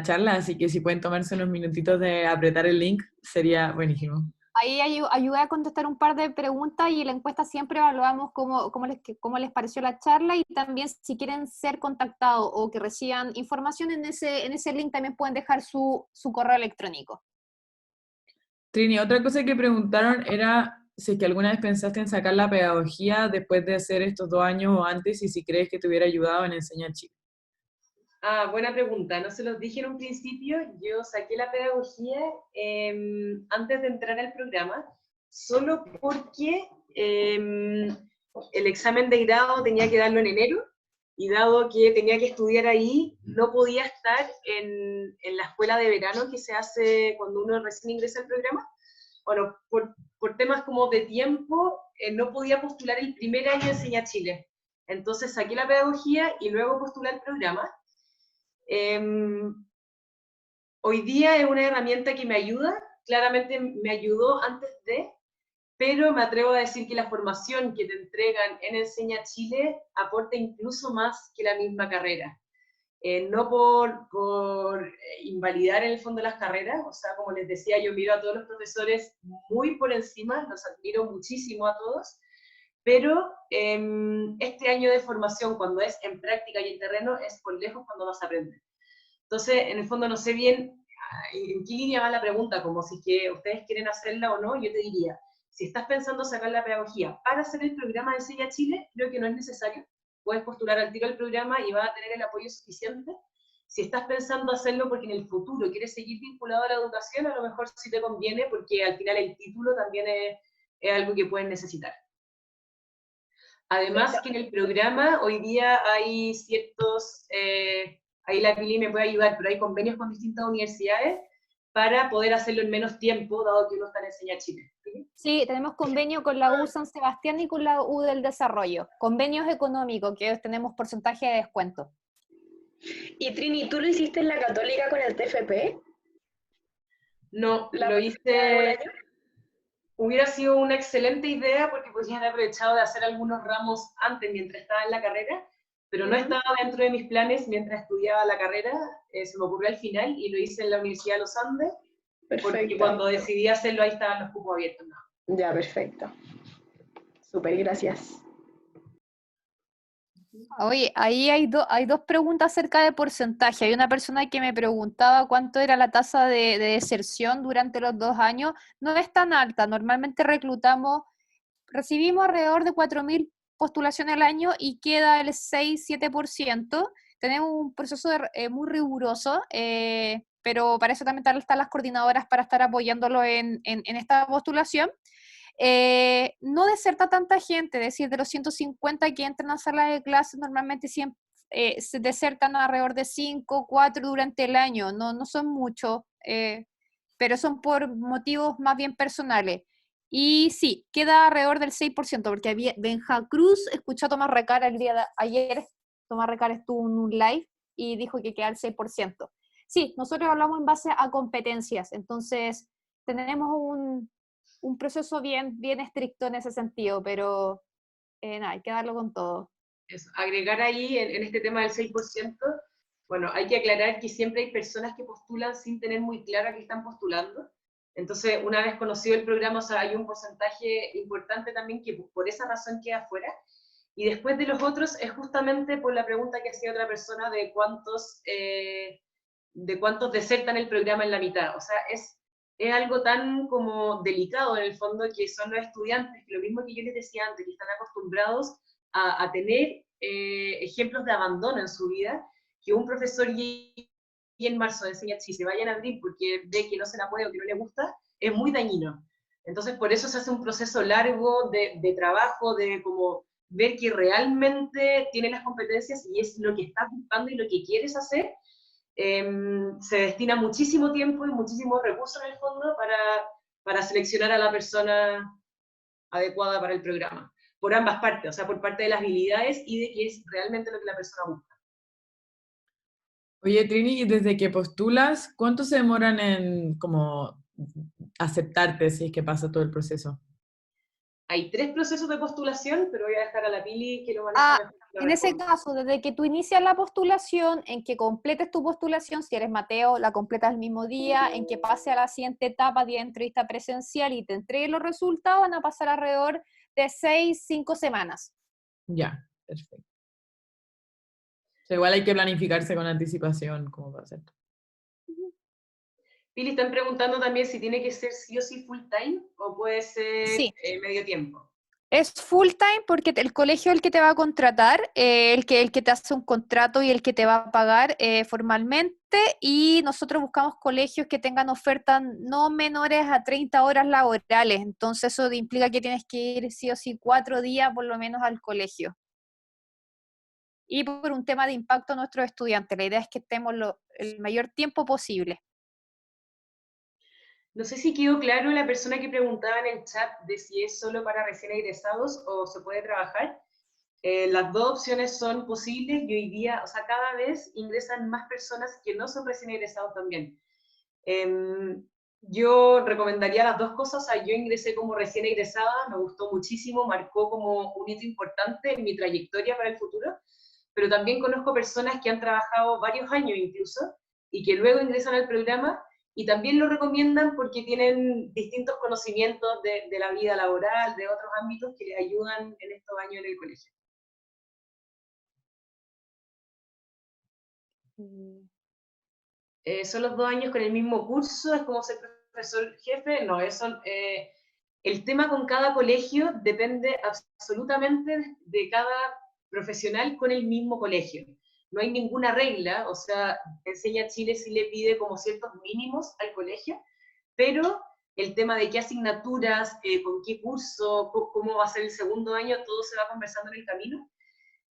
charla, así que si pueden tomarse unos minutitos de apretar el link, sería buenísimo. Ahí ayudé a contestar un par de preguntas y en la encuesta siempre evaluamos cómo les pareció la charla y también si quieren ser contactados o que reciban información en ese link también pueden dejar su correo electrónico. Trini, otra cosa que preguntaron era si es que alguna vez pensaste en sacar la pedagogía después de hacer estos 2 años o antes y si crees que te hubiera ayudado en enseñar Chile. Buena pregunta. No se los dije en un principio, yo saqué la pedagogía antes de entrar al programa, solo porque el examen de grado tenía que darlo en enero, y dado que tenía que estudiar ahí, no podía estar en la escuela de verano que se hace cuando uno recién ingresa al programa. Bueno, por temas como de tiempo, no podía postular el primer año de Enseña Chile. Entonces saqué la pedagogía y luego postulé al programa. Hoy día es una herramienta que me ayuda, claramente me ayudó antes de, pero me atrevo a decir que la formación que te entregan en Enseña Chile aporta incluso más que la misma carrera. No por invalidar en el fondo las carreras, o sea, como les decía, yo miro a todos los profesores muy por encima, los admiro muchísimo a todos, pero este año de formación, cuando es en práctica y en terreno, es por lejos cuando vas a aprender. Entonces, en el fondo no sé bien en qué línea va la pregunta, como si que ustedes quieren hacerla o no. Yo te diría, si estás pensando sacar la pedagogía para hacer el programa de Enseña Chile, creo que no es necesario. Puedes postular al tiro al programa y vas a tener el apoyo suficiente. Si estás pensando hacerlo porque en el futuro quieres seguir vinculado a la educación, a lo mejor sí te conviene, porque al final el título también es algo que pueden necesitar. Además que en el programa hoy día hay ciertos, ahí la Pili me puede ayudar, pero hay convenios con distintas universidades para poder hacerlo en menos tiempo, dado que uno está en Enseña Chile. Sí, tenemos convenio con la U San Sebastián y con la U del Desarrollo. Convenios económicos, que tenemos porcentaje de descuento. Y Trini, ¿tú lo hiciste en la Católica con el TFP? No, lo hice... Hubiera sido una excelente idea porque podría haber aprovechado de hacer algunos ramos antes, mientras estaba en la carrera, pero no estaba dentro de mis planes mientras estudiaba la carrera, se me ocurrió al final y lo hice en la Universidad de los Andes, porque cuando decidí hacerlo ahí estaban los cupos abiertos. ¿No? Ya, perfecto. Súper, gracias. Oye, ahí hay dos preguntas acerca de porcentaje. Hay una persona que me preguntaba cuánto era la tasa de deserción durante los 2 años. No es tan alta. Normalmente recibimos alrededor de 4.000 postulaciones al año y queda el 6-7%. Tenemos un proceso muy riguroso, pero para eso también están las coordinadoras para estar apoyándolo en esta postulación. No deserta tanta gente, es decir, de los 150 que entran a sala de clases, normalmente siempre se desertan alrededor de 5, 4 durante el año, no son muchos, pero son por motivos más bien personales. Y sí, queda alrededor del 6%, porque Benja Cruz escuchó a Tomás Recara el día de ayer, Tomás Recara estuvo en un live y dijo que queda el 6%. Sí, nosotros hablamos en base a competencias, entonces tenemos un proceso bien estricto en ese sentido, pero nada, hay que darlo con todo. Eso, agregar ahí en este tema del 6%, bueno, hay que aclarar que siempre hay personas que postulan sin tener muy clara que están postulando. Entonces, una vez conocido el programa, o sea, hay un porcentaje importante también que por esa razón queda fuera. Y después de los otros es justamente por la pregunta que hacía otra persona de cuántos desertan el programa en la mitad. O sea, es algo tan como delicado en el fondo, que son los estudiantes, que lo mismo que yo les decía antes, que están acostumbrados a tener ejemplos de abandono en su vida, que un profesor y en marzo de Enseña Chile se vayan a abril porque ve que no se la puede o que no le gusta, es muy dañino. Entonces, por eso se hase un proceso largo de trabajo, de como ver que realmente tienes las competencias y es lo que estás buscando y lo que quieres hacer. Se destina muchísimo tiempo y muchísimos recursos en el fondo para seleccionar a la persona adecuada para el programa, por ambas partes, o sea, por parte de las habilidades y de qué es realmente lo que la persona busca. Oye, Trini, y desde que postulas, ¿cuánto se demoran en como aceptarte si es que pasa todo el proceso? hay 3 procesos de postulación, pero voy a dejar a la Pili que lo maneja mejor. En ese caso, desde que tú inicias la postulación, en que completes tu postulación, si eres Mateo, la completas el mismo día, en que pase a la siguiente etapa de entrevista presencial y te entregue los resultados, van a pasar alrededor de 6-5 semanas. Ya, perfecto. O sea, igual hay que planificarse con anticipación cómo va a ser. Pili, están preguntando también si tiene que ser sí o sí full time o puede ser Sí. medio tiempo. Es full time porque el colegio es el que te va a contratar, el que te hace un contrato y el que te va a pagar formalmente, y nosotros buscamos colegios que tengan ofertas no menores a 30 horas laborales, entonces eso implica que tienes que ir sí o sí 4 días por lo menos al colegio. Y por un tema de impacto a nuestros estudiantes, la idea es que estemos el mayor tiempo posible. No sé si quedó claro la persona que preguntaba en el chat de si es solo para recién egresados o se puede trabajar. Las dos opciones son posibles y hoy día, o sea, cada vez ingresan más personas que no son recién egresados también. Yo recomendaría las dos cosas. O sea, yo ingresé como recién egresada, me gustó muchísimo, marcó como un hito importante en mi trayectoria para el futuro, pero también conozco personas que han trabajado varios años incluso y que luego ingresan al programa y también lo recomiendan porque tienen distintos conocimientos de la vida laboral, de otros ámbitos que les ayudan en estos años en el colegio. Son los 2 años con el mismo curso, es como ser profesor jefe, no, eso, el tema con cada colegio depende absolutamente de cada profesional con el mismo colegio. No hay ninguna regla, o sea, Enseña Chile sí le pide como ciertos mínimos al colegio, pero el tema de qué asignaturas, con qué curso, cómo va a ser el segundo año, todo se va conversando en el camino.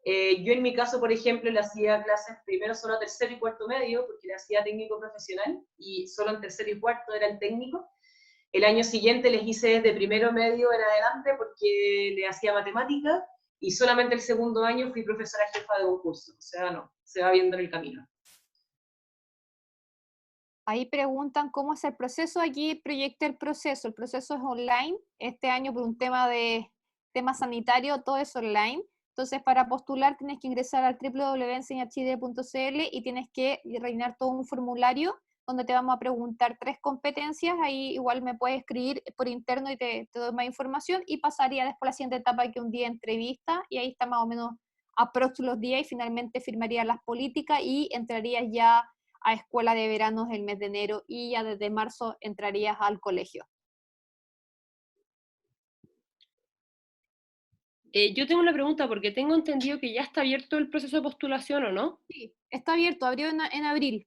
Yo en mi caso, por ejemplo, le hacía clases primero solo a tercero y cuarto medio, porque le hacía técnico profesional, y solo en tercero y cuarto era el técnico. El año siguiente les hice desde primero medio en adelante, porque le hacía matemática, y solamente el segundo año fui profesora jefa de un curso. O sea, no, se va viendo en el camino. Ahí preguntan cómo es el proceso. Aquí proyecté el proceso es online. Este año por un tema sanitario, todo es online. Entonces, para postular tienes que ingresar al www.enseñachile.cl y tienes que rellenar todo un formulario donde te vamos a preguntar 3 competencias. Ahí igual me puedes escribir por interno y te doy más información, y pasaría después a la siguiente etapa, que un día de entrevista, y ahí está más o menos a próximos días, y finalmente firmarías las políticas y entrarías ya a escuela de veranos el mes de enero, y ya desde marzo entrarías al colegio. Yo tengo una pregunta porque tengo entendido que ya está abierto el proceso de postulación, ¿o no? Sí, está abierto, abrió en abril.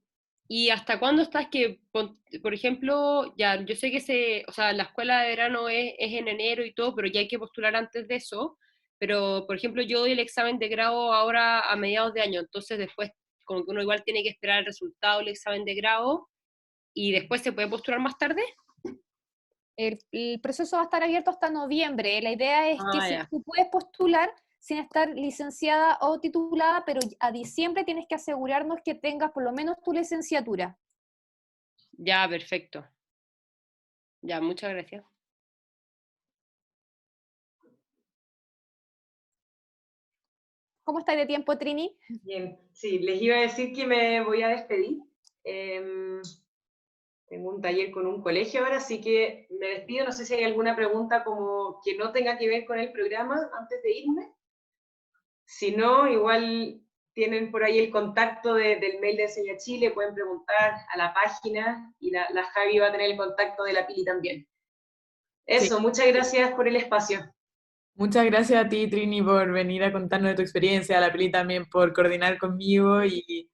¿Y hasta cuándo estás que, por ejemplo, ya, yo sé que o sea, la escuela de verano es en enero y todo, pero ya hay que postular antes de eso, pero, por ejemplo, yo doy el examen de grado ahora a mediados de año, entonces después como que uno igual tiene que esperar el resultado del examen de grado y después se puede postular más tarde. El proceso va a estar abierto hasta noviembre. La idea es que Ya. tú puedes postular sin estar licenciada o titulada, pero a diciembre tienes que asegurarnos que tengas por lo menos tu licenciatura. Ya, perfecto. Ya, muchas gracias. ¿Cómo estáis de tiempo, Trini? Bien, sí, les iba a decir que me voy a despedir. Tengo un taller con un colegio ahora, así que me despido. No sé si hay alguna pregunta como que no tenga que ver con el programa antes de irme. Si no, igual tienen por ahí el contacto del mail de Enseña Chile, pueden preguntar a la página y la Javi va a tener el contacto de la Pili también. Eso, Sí. muchas gracias por el espacio. Muchas gracias a ti, Trini, por venir a contarnos de tu experiencia, a la Pili también por coordinar conmigo y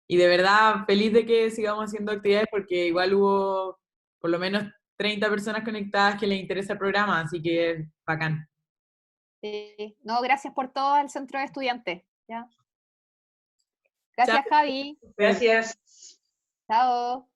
de verdad feliz de que sigamos haciendo actividades porque igual hubo por lo menos 30 personas conectadas que les interesa el programa, así que bacán. No, gracias por todo al centro de estudiantes. ¿Ya? Chao. Gracias, Javi. Gracias. Chao.